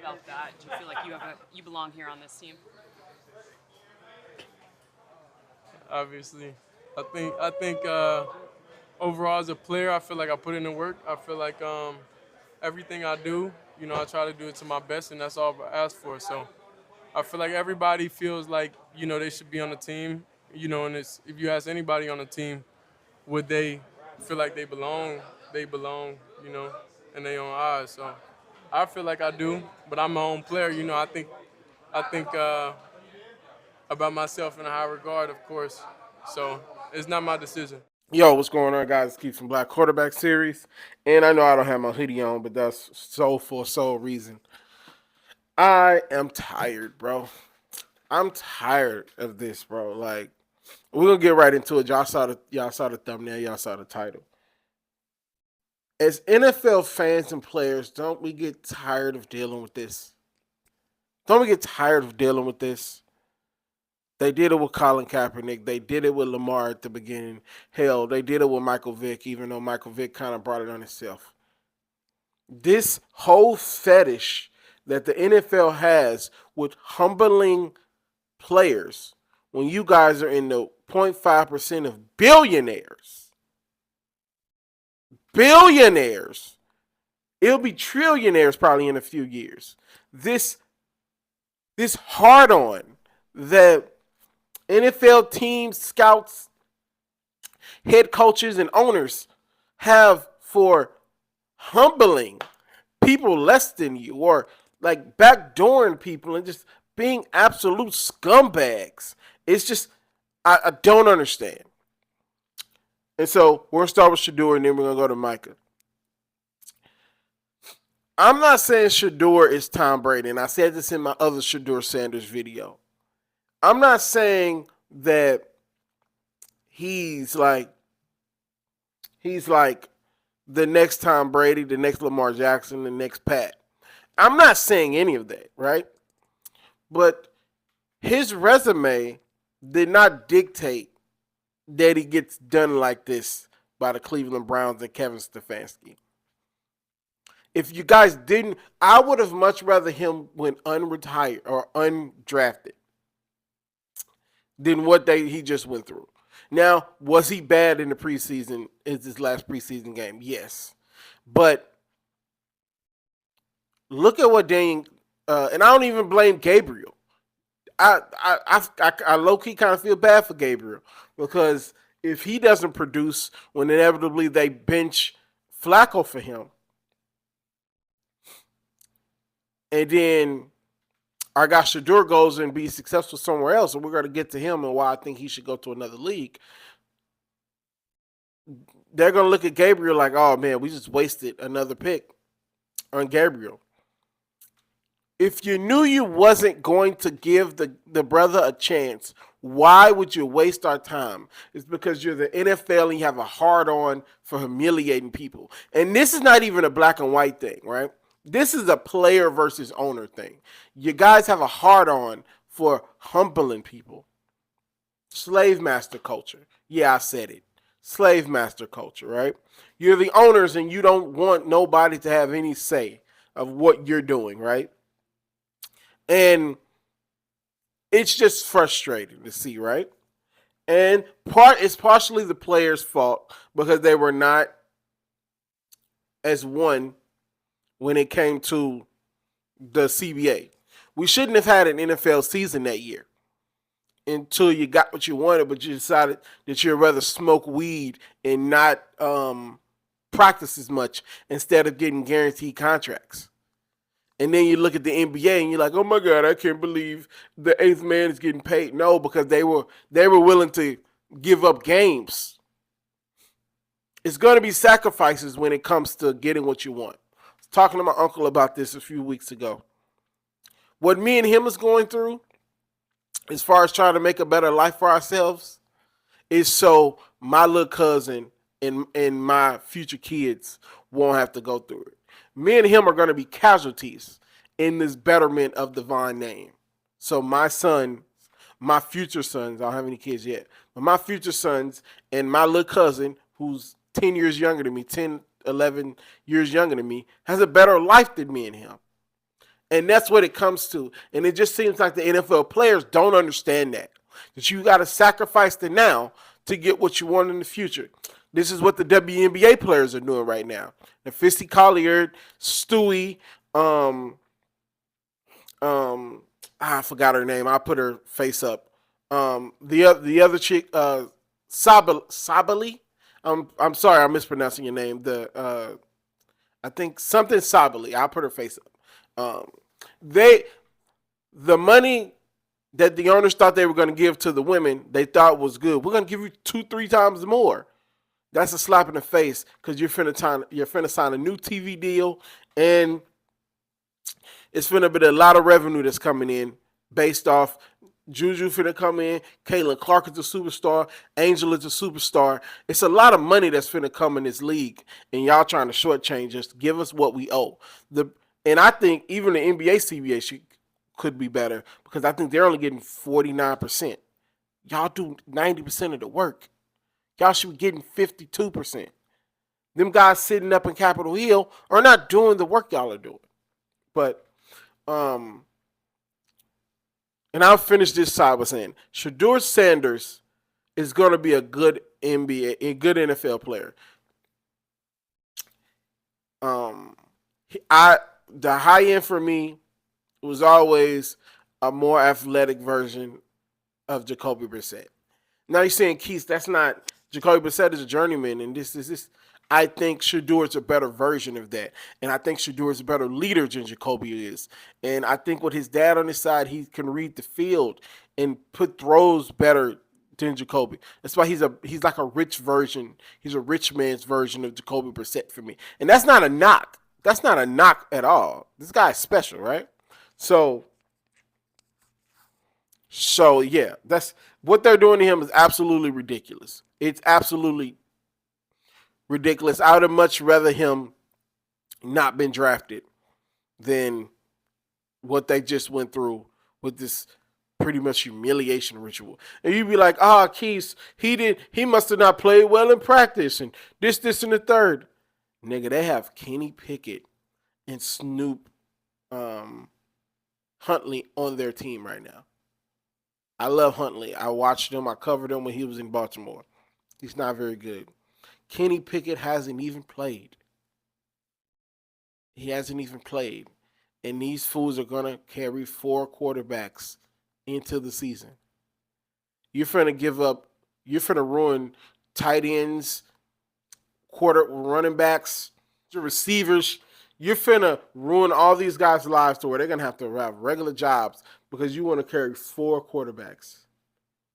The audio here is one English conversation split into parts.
felt that? Do you feel like you belong here on this team? Obviously. I think overall as a player, I feel like I put in the work. I feel like everything I do, I try to do it to my best, and that's all I ask for. So I feel like everybody feels like they should be on the team. And if you ask anybody on the team, would they feel like they belong? They belong, in their own eyes. So I feel like I do, but I'm my own player. I think about myself in a high regard, of course. So it's not my decision. Yo, what's going on, guys? It's Keith from Black Quarterback Series. And I know I don't have my hoodie on, but that's so for sole reason. I am tired, bro. I'm tired of this, bro. Like, we're gonna get right into it. Y'all saw the thumbnail, y'all saw the title. As NFL fans and players, don't we get tired of dealing with this? Don't we get tired of dealing with this? They did it with Colin Kaepernick. They did it with Lamar at the beginning. Hell, they did it with Michael Vick, even though Michael Vick kind of brought it on himself. This whole fetish that the NFL has with humbling players when you guys are in the 0.5% of billionaires. Billionaires. It'll be trillionaires probably in a few years. This hard on that NFL teams, scouts, head coaches, and owners have for humbling people less than you or like backdooring people and just being absolute scumbags. It's just, I don't understand. And so we're going to start with Shedeur and then we're going to go to MICAH. I'm not saying Shedeur is Tom Brady, and I said this in my other Shedeur Sanders video. I'm not saying that he's like the next Tom Brady, the next Lamar Jackson, the next Pat. I'm not saying any of that, right? But his resume did not dictate that he gets done like this by the Cleveland Browns and Kevin Stefanski. If you guys didn't, I would have much rather him went unretired or undrafted than what he just went through. Now, was he bad in the preseason? Is his last preseason game? Yes. But look at what Daniel, and I don't even blame Gabriel. I low-key kind of feel bad for Gabriel because if he doesn't produce when inevitably they bench Flacco for him, and then our guy Shedeur goes and be successful somewhere else, and we're going to get to him and why I think he should go to another league, they're going to look at Gabriel like, oh, man, we just wasted another pick on Gabriel. If you knew you wasn't going to give the brother a chance, why would you waste our time? It's because you're the NFL and you have a hard-on for humiliating people. And this is not even a black and white thing, right? This is a player versus owner thing. You guys have a hard-on for humbling people. Slave master culture. Yeah, I said it. Slave master culture, right? You're the owners and you don't want nobody to have any say of what you're doing, right? And it's just frustrating to see, right? And it's partially the players' fault because they were not as one when it came to the CBA. We shouldn't have had an NFL season that year until you got what you wanted, but you decided that you'd rather smoke weed and not practice as much instead of getting guaranteed contracts. And then you look at the NBA and you're like, oh my God, I can't believe the eighth man is getting paid. No, because they were willing to give up games. It's going to be sacrifices when it comes to getting what you want. I was talking to my uncle about this a few weeks ago. What me and him is going through, as far as trying to make a better life for ourselves, is so my little cousin and my future kids won't have to go through it. Me and him are going to be casualties in this betterment of divine name. So my son, my future sons, I don't have any kids yet, but my future sons and my little cousin, who's 10 years younger than me, 10, 11 years younger than me, has a better life than me and him. And that's what it comes to. And it just seems like the NFL players don't understand that you got to sacrifice the now to get what you want in the future. This is what the WNBA players are doing right now. The Fisty Collier, Stewie, I forgot her name. I put her face up. The other chick, Sabali. I'm sorry, I'm mispronouncing your name. I think something Sabali. I put her face up. The money that the owners thought they were going to give to the women, they thought was good. We're going to give you 2-3 times more. That's a slap in the face because you're finna sign a new TV deal, and it's finna be a lot of revenue that's coming in based off Juju finna come in, Caitlin Clark is a superstar, Angel is a superstar. It's a lot of money that's finna come in this league, and y'all trying to shortchange us, give us what we owe. And I think even the NBA CBA could be better because I think they're only getting 49%. Y'all do 90% of the work. Y'all should be getting 52%. Them guys sitting up in Capitol Hill are not doing the work y'all are doing. But, and I'll finish this side by saying, Shedeur Sanders is going to be a good NFL player. The high end for me was always a more athletic version of Jacoby Brissett. Now you're saying, Keith, that's not Jacoby Brissett is a journeyman, and this. I think Shedeur is a better version of that, and I think Shedeur is a better leader than Jacoby is. And I think with his dad on his side, he can read the field and put throws better than Jacoby. That's why he's like a rich version. He's a rich man's version of Jacoby Brissett for me, and that's not a knock. That's not a knock at all. This guy's special, right? So yeah, that's what they're doing to him is absolutely ridiculous. It's absolutely ridiculous. I would have much rather him not been drafted than what they just went through with this pretty much humiliation ritual. And you'd be like, Keith, he must have not played well in practice and this, and the third. Nigga, they have Kenny Pickett and Snoop Huntley on their team right now. I love Huntley. I watched him. I covered him when he was in Baltimore. He's not very good. Kenny Pickett hasn't even played. He hasn't even played. And these fools are going to carry 4 quarterbacks into the season. You're finna ruin tight ends, running backs, receivers. You're finna ruin all these guys' lives to where they're going to have regular jobs because you want to carry 4 quarterbacks.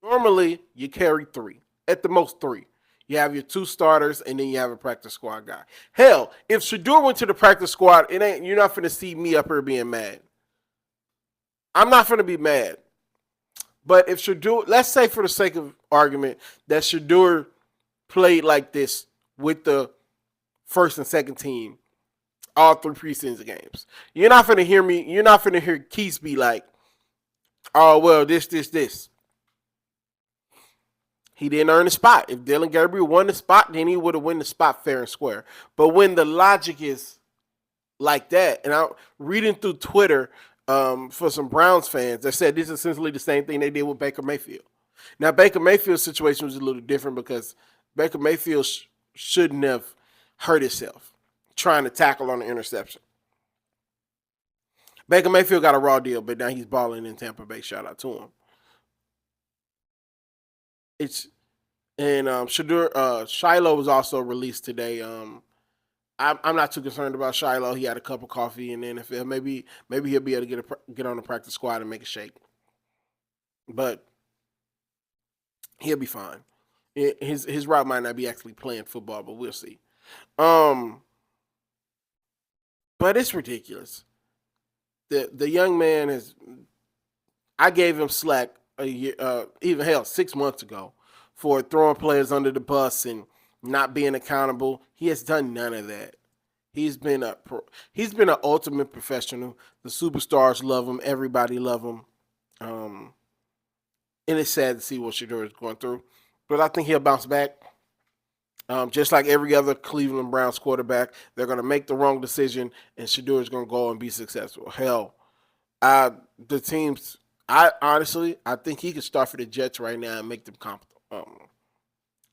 Normally, you carry 3. At the most 3. You have your 2 starters, and then you have a practice squad guy. Hell, if Shedeur went to the practice squad, you're not finna see me up here being mad. I'm not finna be mad. But if Shedeur, let's say for the sake of argument, that Shedeur played like this with the first and second team, all 3 preseason games. You're not finna hear Keith be like, oh, well, this. He didn't earn a spot. If Dylan Gabriel won the spot, then he would have won the spot fair and square. But when the logic is like that, and I'm reading through Twitter for some Browns fans that said this is essentially the same thing they did with Baker Mayfield. Now, Baker Mayfield's situation was a little different because Baker Mayfield shouldn't have hurt himself trying to tackle on the interception. Baker Mayfield got a raw deal, but now he's balling in Tampa Bay. Shout out to him. Shedeur, Shiloh was also released today. I'm not too concerned about Shiloh. He had a cup of coffee in the NFL. Maybe he'll be able to get on the practice squad and make a shake. But he'll be fine. His route might not be actually playing football, but we'll see. But it's ridiculous. The young man is. I gave him slack a year, even 6 months ago, for throwing players under the bus and not being accountable. He has done none of that. He's been an ultimate professional. The superstars love him. Everybody love him. And it's sad to see what Shedeur is going through, but I think he'll bounce back. Just like every other Cleveland Browns quarterback, they're going to make the wrong decision, and Shedeur is going to go and be successful. Hell, The teams. I honestly, I think he could start for the Jets right now and make them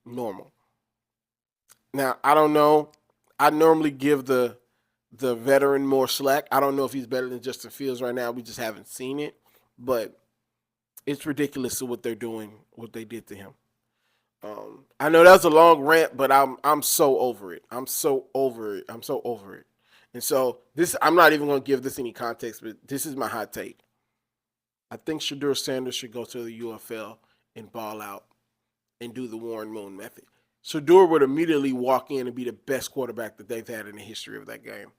normal. Now I don't know. I normally give the veteran more slack. I don't know if he's better than Justin Fields right now. We just haven't seen it, but it's ridiculous to what they're doing, what they did to him. I know that's a long rant, but I'm so over it. I'm so over it. I'm so over it. And so this, I'm not even going to give this any context, but this is my hot take. I think Shedeur Sanders should go to the UFL and ball out and do the Warren Moon method. Shedeur would immediately walk in and be the best quarterback that they've had in the history of that game.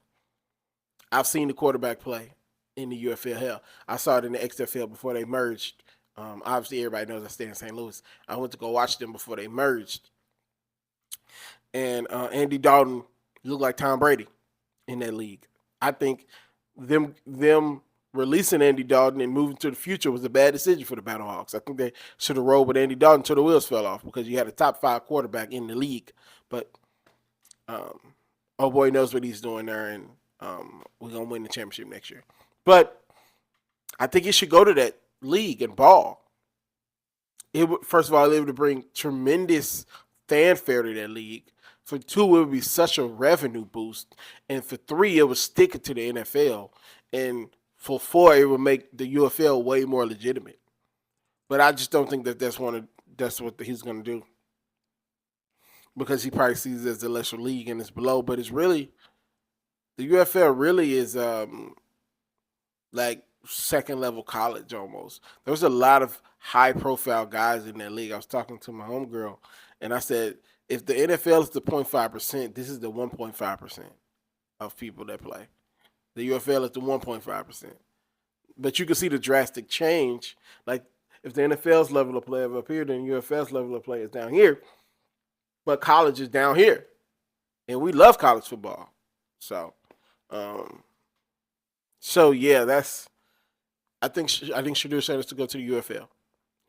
I've seen the quarterback play in the UFL. Hell, I saw it in the XFL before they merged. Obviously, everybody knows I stay in St. Louis. I went to go watch them before they merged. And Andy Dalton looked like Tom Brady in that league. I think them releasing Andy Dalton and moving to the future was a bad decision for the Battlehawks. I think they should have rolled with Andy Dalton until the wheels fell off because you had a top 5 quarterback in the league. But oh boy knows what he's doing there, and we're going to win the championship next year. But I think he should go to that league and ball. It would, first of all, it would bring tremendous fanfare to that league. For 2, it would be such a revenue boost. And for 3, it would stick it to the NFL. And for 4, it would make the UFL way more legitimate. But I just don't think that that's what he's going to do. Because he probably sees it as the lesser league and it's below. But it's really, the UFL really is like second level college almost. There's a lot of high profile guys in that league. I was talking to my homegirl and I said, if the NFL is the 0.5%, this is the 1.5% of people that play. The UFL is the 1.5%. But you can see the drastic change. Like if the NFL's level of play is up here, then UFL's level of play is down here. But college is down here. And we love college football. So yeah, that's I think Shedeur Sanders to go to the UFL.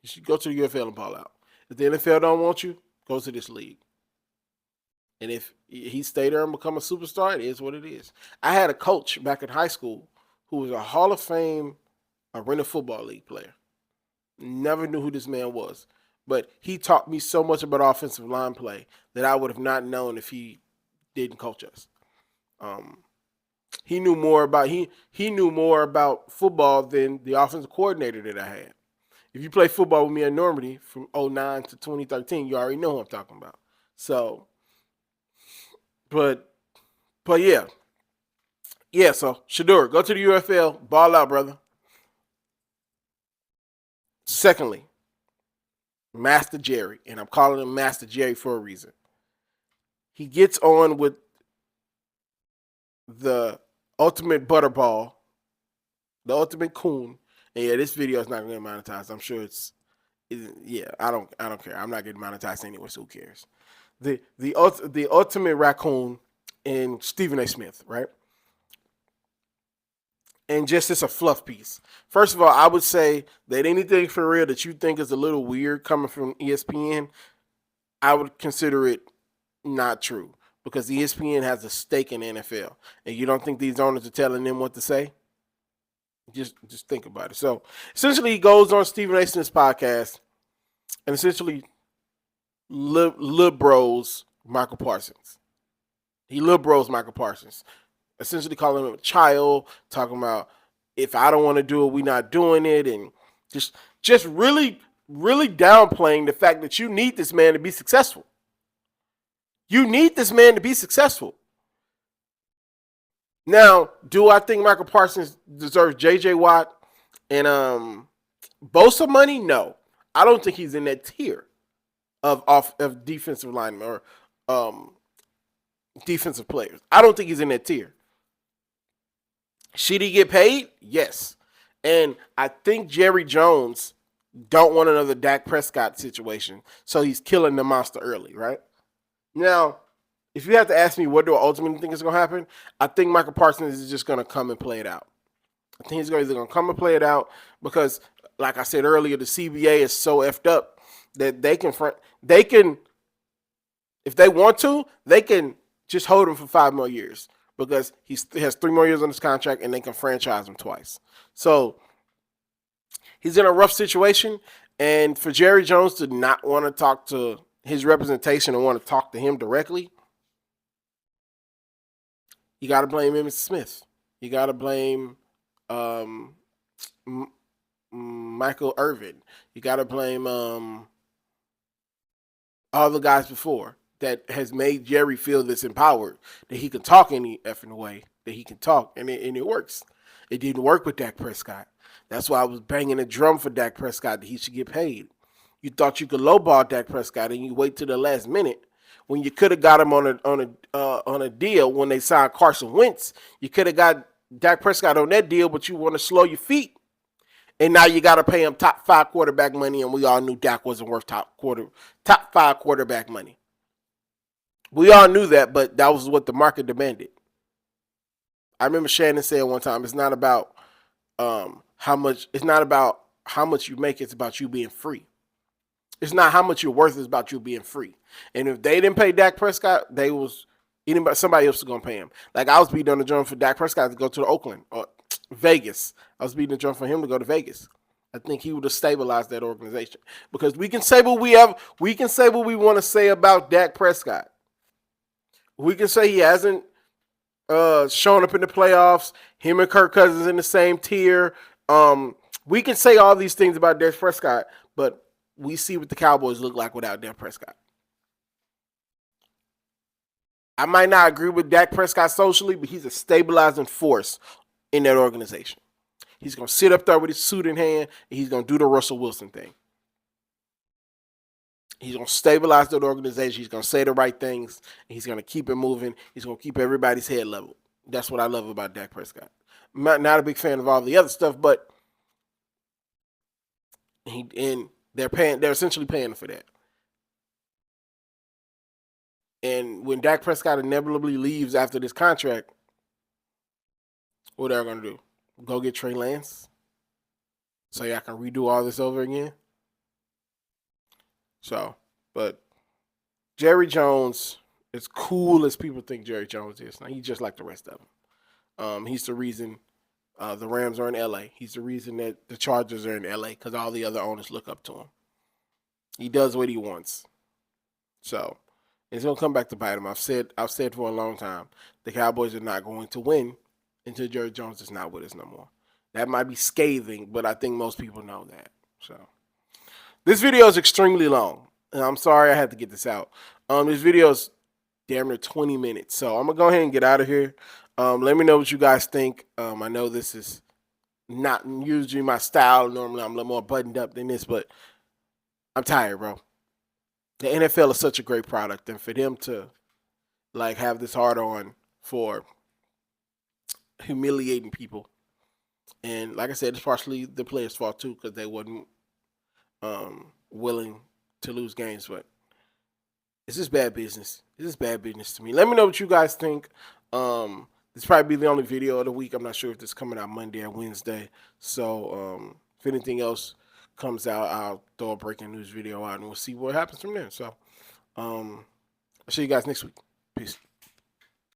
You should go to the UFL and ball out. If the NFL don't want you, go to this league. And if he stay there and become a superstar, it is what it is. I had a coach back in high school who was a Hall of Fame Arena Football League player. Never knew who this man was. But he taught me so much about offensive line play that I would have not known if he didn't coach us. He knew more about football than the offensive coordinator that I had. If you play football with me at Normandy from 2009 to 2013, you already know who I'm talking about. So, but yeah. Yeah, so Shedeur, go to the UFL, ball out, brother. Secondly, Master Jerry, and I'm calling him Master Jerry for a reason. He gets on with the ultimate butterball, the ultimate coon. And yeah, this video is not going to get monetized. I'm sure I don't care. I'm not getting monetized anyway, so who cares? The ultimate raccoon in Stephen A. Smith, right? And just it's a fluff piece. First of all, I would say that anything for real that you think is a little weird coming from ESPN, I would consider it not true. Because ESPN has a stake in the NFL. And you don't think these owners are telling them what to say? Just think about it. So, essentially, he goes on Stephen A. Smith's podcast and essentially libros Michael Parsons. He libros Michael Parsons. Essentially calling him a child, talking about if I don't want to do it, we're not doing it. And just really, really downplaying the fact that you need this man to be successful. You need this man to be successful. Now, do I think Michael Parsons deserves J.J. Watt and Bosa money? No. I don't think he's in that tier of defensive linemen or defensive players. I don't think he's in that tier. Should he get paid? Yes. And I think Jerry Jones don't want another Dak Prescott situation, so he's killing the monster early, right? Now, if you have to ask me what do I ultimately think is going to happen, I think Michael Parsons is just going to come and play it out. I think he's either going to come and play it out because, like I said earlier, the CBA is so effed up that they can, if they want to, they can just hold him for 5 more years. because he has 3 more years on his contract and they can franchise him twice. So he's in a rough situation, and for Jerry Jones to not want to talk to his representation and want to talk to him directly, you got to blame Emmitt Smith. You got to blame Michael Irvin. You got to blame all the guys before that has made Jerry feel this empowered, that he can talk any effing way that he can talk, and it works. It didn't work with Dak Prescott. That's why I was banging a drum for Dak Prescott that he should get paid. You thought you could lowball Dak Prescott, and you wait till the last minute when you could have got him on a deal when they signed Carson Wentz. You could have got Dak Prescott on that deal, but you want to slow your feet. And now you got to pay him top 5 quarterback money, and we all knew Dak wasn't worth top 5 quarterback money. We all knew that, but that was what the market demanded. I remember Shannon saying one time, it's not about how much. It's not about how much you make. It's about you being free. It's not how much you're worth. It's about you being free. And if they didn't pay Dak Prescott, somebody else was gonna pay him. Like I was beating on the drum for Dak Prescott to go to Oakland or Vegas. I was beating the drum for him to go to Vegas. I think he would have stabilized that organization, because we can say what we can say what we want to say about Dak Prescott. We can say he hasn't shown up in the playoffs. Him and Kirk Cousins in the same tier. We can say all these things about Dak Prescott, but we see what the Cowboys look like without Dak Prescott. I might not agree with Dak Prescott socially, but he's a stabilizing force in that organization. He's going to sit up there with his suit in hand, and he's going to do the Russell Wilson thing. He's going to stabilize that organization. He's going to say the right things, and he's going to keep it moving. He's going to keep everybody's head level. That's what I love about Dak Prescott. I'm not a big fan of all the other stuff, but they're essentially paying him for that. And when Dak Prescott inevitably leaves after this contract, what are they going to do? Go get Trey Lance so y'all can redo all this over again? So, but Jerry Jones, as cool as people think Jerry Jones is, now he's just like the rest of them. He's the reason the Rams are in L.A. He's the reason that the Chargers are in L.A. because all the other owners look up to him. He does what he wants. So, it's going to come back to bite him. I've said for a long time, the Cowboys are not going to win until Jerry Jones is not with us no more. That might be scathing, but I think most people know that. So, this video is extremely long, and I'm sorry I had to get this out. This video is damn near 20 minutes, so I'm going to go ahead and get out of here. Let me know what you guys think. I know this is not usually my style. Normally, I'm a little more buttoned up than this, but I'm tired, bro. The NFL is such a great product, and for them to have this hard on for humiliating people, and like I said, it's partially the players' fault too because they wasn't willing to lose games, but it's just bad business. It's just bad business to me. Let me know what you guys think. This probably be the only video of the week. I'm not sure if this is coming out Monday or Wednesday. So if anything else comes out, I'll throw a breaking news video out and we'll see what happens from there. So I'll see you guys next week. Peace.